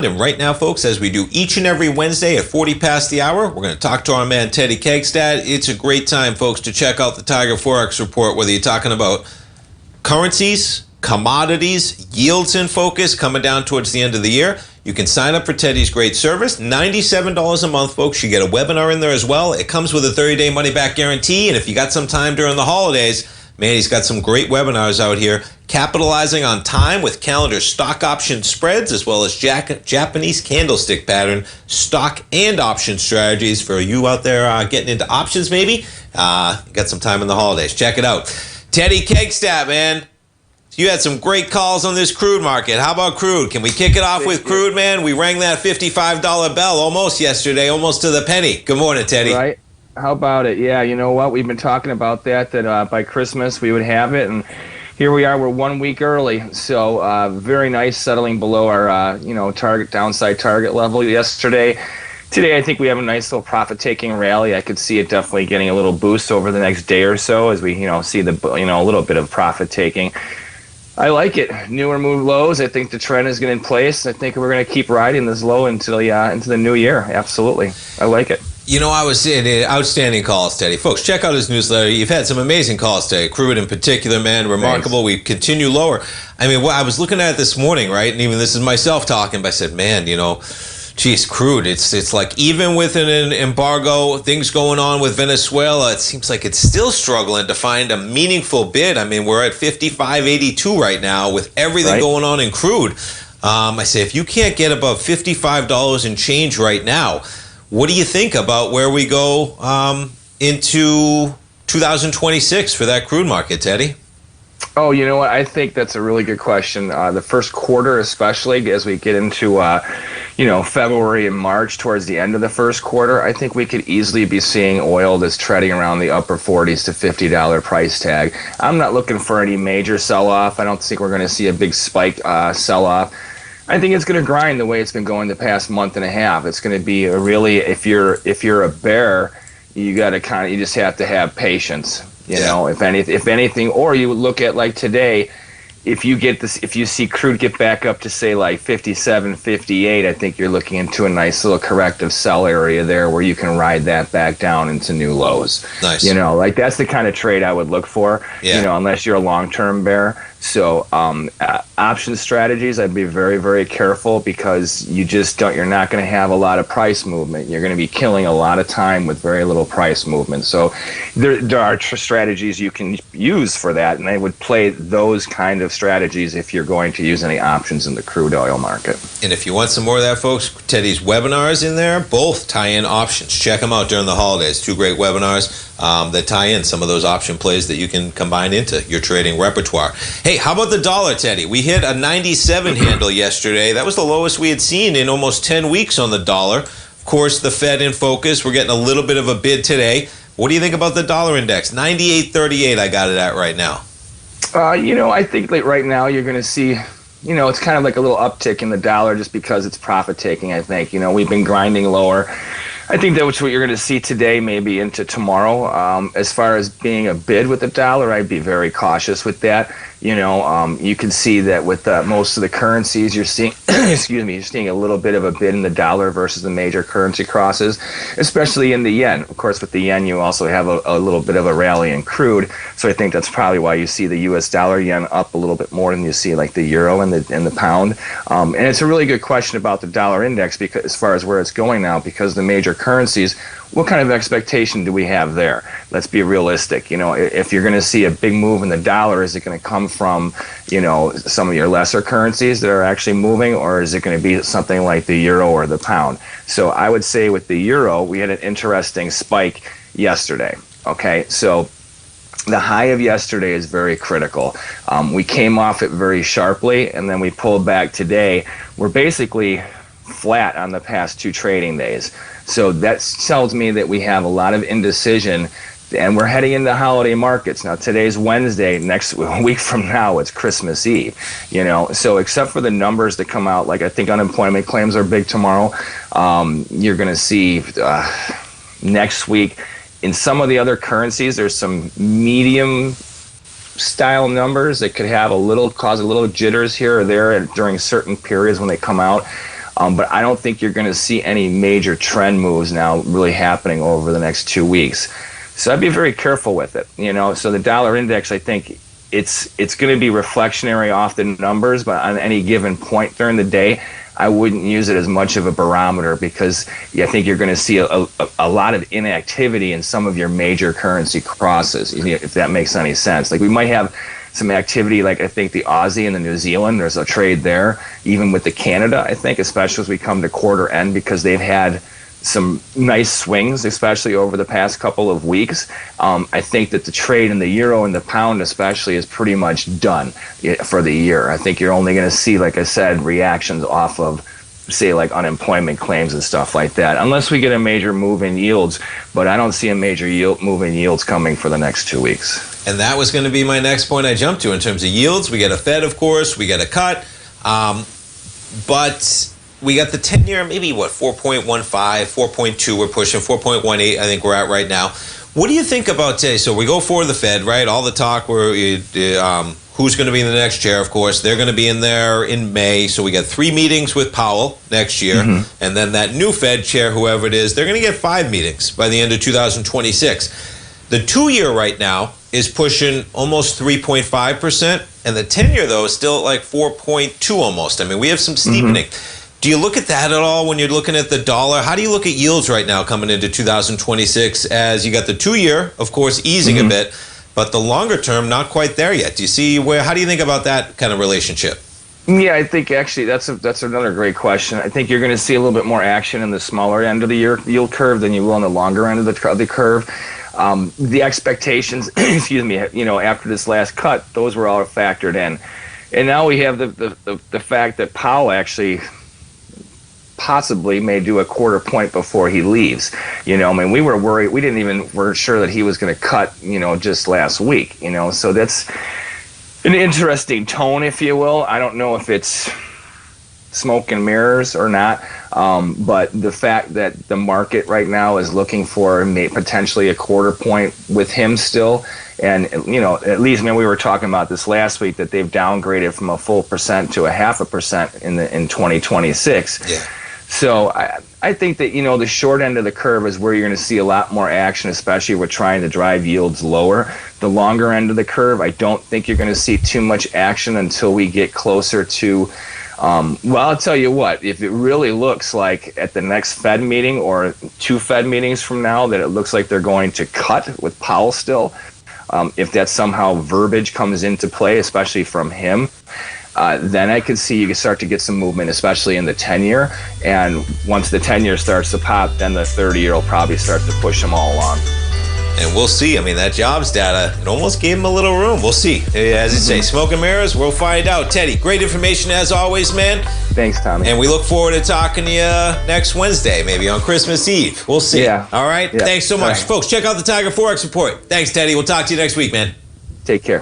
And right now, folks, as we do each and every Wednesday at 40 past the hour, we're going to talk to our man, Teddy Kekstadt. It's a great time, folks, to check out the Tiger Forex Report, whether you're talking about currencies, commodities, yields in focus coming down towards the end of the year. You can sign up for Teddy's great service, $97 a month, folks. You get a webinar in there as well. It comes with a 30-day money-back guarantee, and if you got some time during the holidays, man, he's got some great webinars out here, capitalizing on time with calendar stock option spreads, as well as Japanese candlestick pattern stock and option strategies for you out there getting into options maybe. Got some time in the holidays. Check it out. Teddy Kekstadt, man. You had some great calls on this crude market. How about crude? Can we kick it off with crude, man? We rang that $55 bell almost yesterday, almost to the penny. Good morning, Teddy. Right. How about it? Yeah, you know what? We've been talking about that by Christmas we would have it, and here we are. We're 1 week early, so very nice, settling below our downside target level yesterday. Today, I think we have a nice little profit-taking rally. I could see it definitely getting a little boost over the next day or so as we see the a little bit of profit-taking. I like it. Newer move lows. I think the trend is going to in place. I think we're going to keep riding this low until into the new year. Absolutely, I like it. You know, I was saying outstanding calls, Teddy. Folks, check out his newsletter. You've had some amazing calls today. Crude in particular, man, remarkable. Thanks. We continue lower. I mean, I was looking at it this morning, right? And even this is myself talking, but I said, man, geez, crude, it's like even with an embargo, things going on with Venezuela, it seems like it's still struggling to find a meaningful bid. I mean, we're at 55.82 right now with everything going on in crude. I say, if you can't get above $55 and change right now, what do you think about where we go into 2026 for that crude market, Teddy? Oh, you know what? I think that's a really good question. The first quarter, especially as we get into February and March, towards the end of the first quarter, I think we could easily be seeing oil that's trading around the upper 40s to $50 price tag. I'm not looking for any major sell-off. I don't think we're going to see a big spike sell-off. I think it's going to grind the way it's been going the past month and a half. It's going to be a really, if you're a bear, you got to you just have to have patience. You know, if anything, or you look at like today, if you see crude get back up to say like 57, 58, I think you're looking into a nice little corrective sell area there where you can ride that back down into new lows. Nice. Like that's the kind of trade I would look for. Yeah. Unless you're a long-term bear. So option strategies, I'd be very, very careful because you're not going to have a lot of price movement. You're going to be killing a lot of time with very little price movement. So there are strategies you can use for that, and I would play those kind of strategies if you're going to use any options in the crude oil market. And if you want some more of that, folks, Teddy's webinars in there, both tie-in options. Check them out during the holidays. 2 great webinars that tie in some of those option plays that you can combine into your trading repertoire. Hey, how about the dollar, Teddy? We hit a 97 handle yesterday. That was the lowest we had seen in almost 10 weeks on the dollar. Of course, the Fed in focus. We're getting a little bit of a bid today. What do you think about the dollar index? 98.38 I got it at right now. I think that right now you're going to see, it's kind of like a little uptick in the dollar just because it's profit-taking, I think. We've been grinding lower. I think that's what you're going to see today, maybe into tomorrow. As far as being a bid with the dollar, I'd be very cautious with that. You can see that with most of the currencies, you're seeing, you're seeing a little bit of a bid in the dollar versus the major currency crosses, especially in the yen. Of course, with the yen, you also have a little bit of a rally in crude. So I think that's probably why you see the U.S. dollar yen up a little bit more than you see like the euro and the pound. And it's a really good question about the dollar index because as far as where it's going now, because the major currencies, what kind of expectation do we have there? Let's be realistic. If you're going to see a big move in the dollar, is it going to come from, some of your lesser currencies that are actually moving, or is it going to be something like the euro or the pound? So I would say with the euro, we had an interesting spike yesterday. Okay, so the high of yesterday is very critical. We came off it very sharply, and then we pulled back today. We're basically flat on the past 2 trading days. So that tells me that we have a lot of indecision, and we're heading into holiday markets. Now, today's Wednesday. Next week from now, it's Christmas Eve. So except for the numbers that come out, like I think unemployment claims are big tomorrow, you're going to see next week in some of the other currencies, there's some medium style numbers that could have cause a little jitters here or there during certain periods when they come out. But I don't think you're going to see any major trend moves now really happening over the next 2 weeks. So I'd be very careful with it. So the dollar index, I think it's going to be reflectionary off the numbers, but on any given point during the day, I wouldn't use it as much of a barometer, because I think you're going to see a lot of inactivity in some of your major currency crosses, if that makes any sense. Like we might have some activity, like I think the Aussie and the New Zealand, there's a trade there, even with the Canada, I think, especially as we come to quarter end, because they've had some nice swings, especially over the past couple of weeks. I think that the trade in the euro and the pound especially is pretty much done for the year. I think you're only going to see, like I said, reactions off of, say, like unemployment claims and stuff like that, unless we get a major move in yields. But I don't see a major move in yields coming for the next 2 weeks. And that was going to be my next point I jumped to in terms of yields. We get a Fed, of course. We get a cut. But we got the 10-year, maybe, 4.15, 4.2 we're pushing, 4.18 I think we're at right now. What do you think about today? So we go for the Fed, right? All the talk, who's going to be in the next chair, of course. They're going to be in there in May. So we got 3 meetings with Powell next year. Mm-hmm. And then that new Fed chair, whoever it is, they're going to get 5 meetings by the end of 2026. The 2-year right now is pushing almost 3.5%. And the 10-year, though, is still at like 4.2 almost. I mean, we have some steepening. Mm-hmm. Do you look at that at all when you're looking at the dollar? How do you look at yields right now coming into 2026, as you got the 2-year, of course, easing a bit, but the longer term not quite there yet? Do you see how do you think about that kind of relationship? Yeah, I think actually that's another great question. I think you're going to see a little bit more action in the smaller end of the yield curve than you will on the longer end of the curve. The expectations, excuse me, after this last cut, those were all factored in. And now we have the fact that Powell actually possibly may do a quarter point before he leaves. We were worried. We weren't sure that he was going to cut, just last week, so that's an interesting tone, if you will. I don't know if it's smoke and mirrors or not, but the fact that the market right now is looking for potentially a quarter point with him still, and at least, we were talking about this last week, that they've downgraded from a full percent to a 0.5% in 2026. Yeah. So I think that, the short end of the curve is where you're going to see a lot more action, especially if we're trying to drive yields lower. The longer end of the curve, I don't think you're going to see too much action until we get closer to, I'll tell you what, if it really looks like at the next Fed meeting or 2 Fed meetings from now that it looks like they're going to cut with Powell still, if that somehow verbiage comes into play, especially from him, then I could see you can start to get some movement, especially in the 10-year. And once the 10-year starts to pop, then the 30-year will probably start to push them all along. And we'll see. That jobs data, it almost gave him a little room. We'll see. As you say, smoke and mirrors, we'll find out. Teddy, great information as always, man. Thanks, Tommy. And we look forward to talking to you next Wednesday, maybe on Christmas Eve. We'll see. Yeah. All right? Yeah. Thanks so much. Right. Folks, check out the Tiger Forex Report. Thanks, Teddy. We'll talk to you next week, man. Take care.